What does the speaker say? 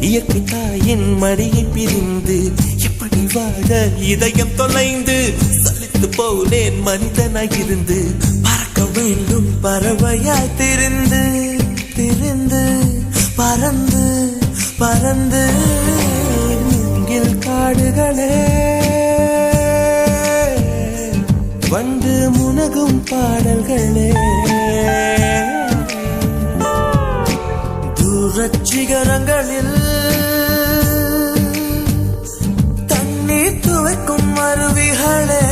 இயற்கை தாயின் மடியை பிரிந்து எப்படி வாழ இதயம் தொலைந்து சலித்து போனேன் மனிதனாயிருந்து பறக்க வேண்டும் பறவையாய் திரிந்து திரிந்து பறந்து பறந்து மூங்கில் காடுகளே வந்து முனகும் பாடல்களே தூரச் சிகரங்களில் தண்ணீர் துவைக்கும் அருவிகளே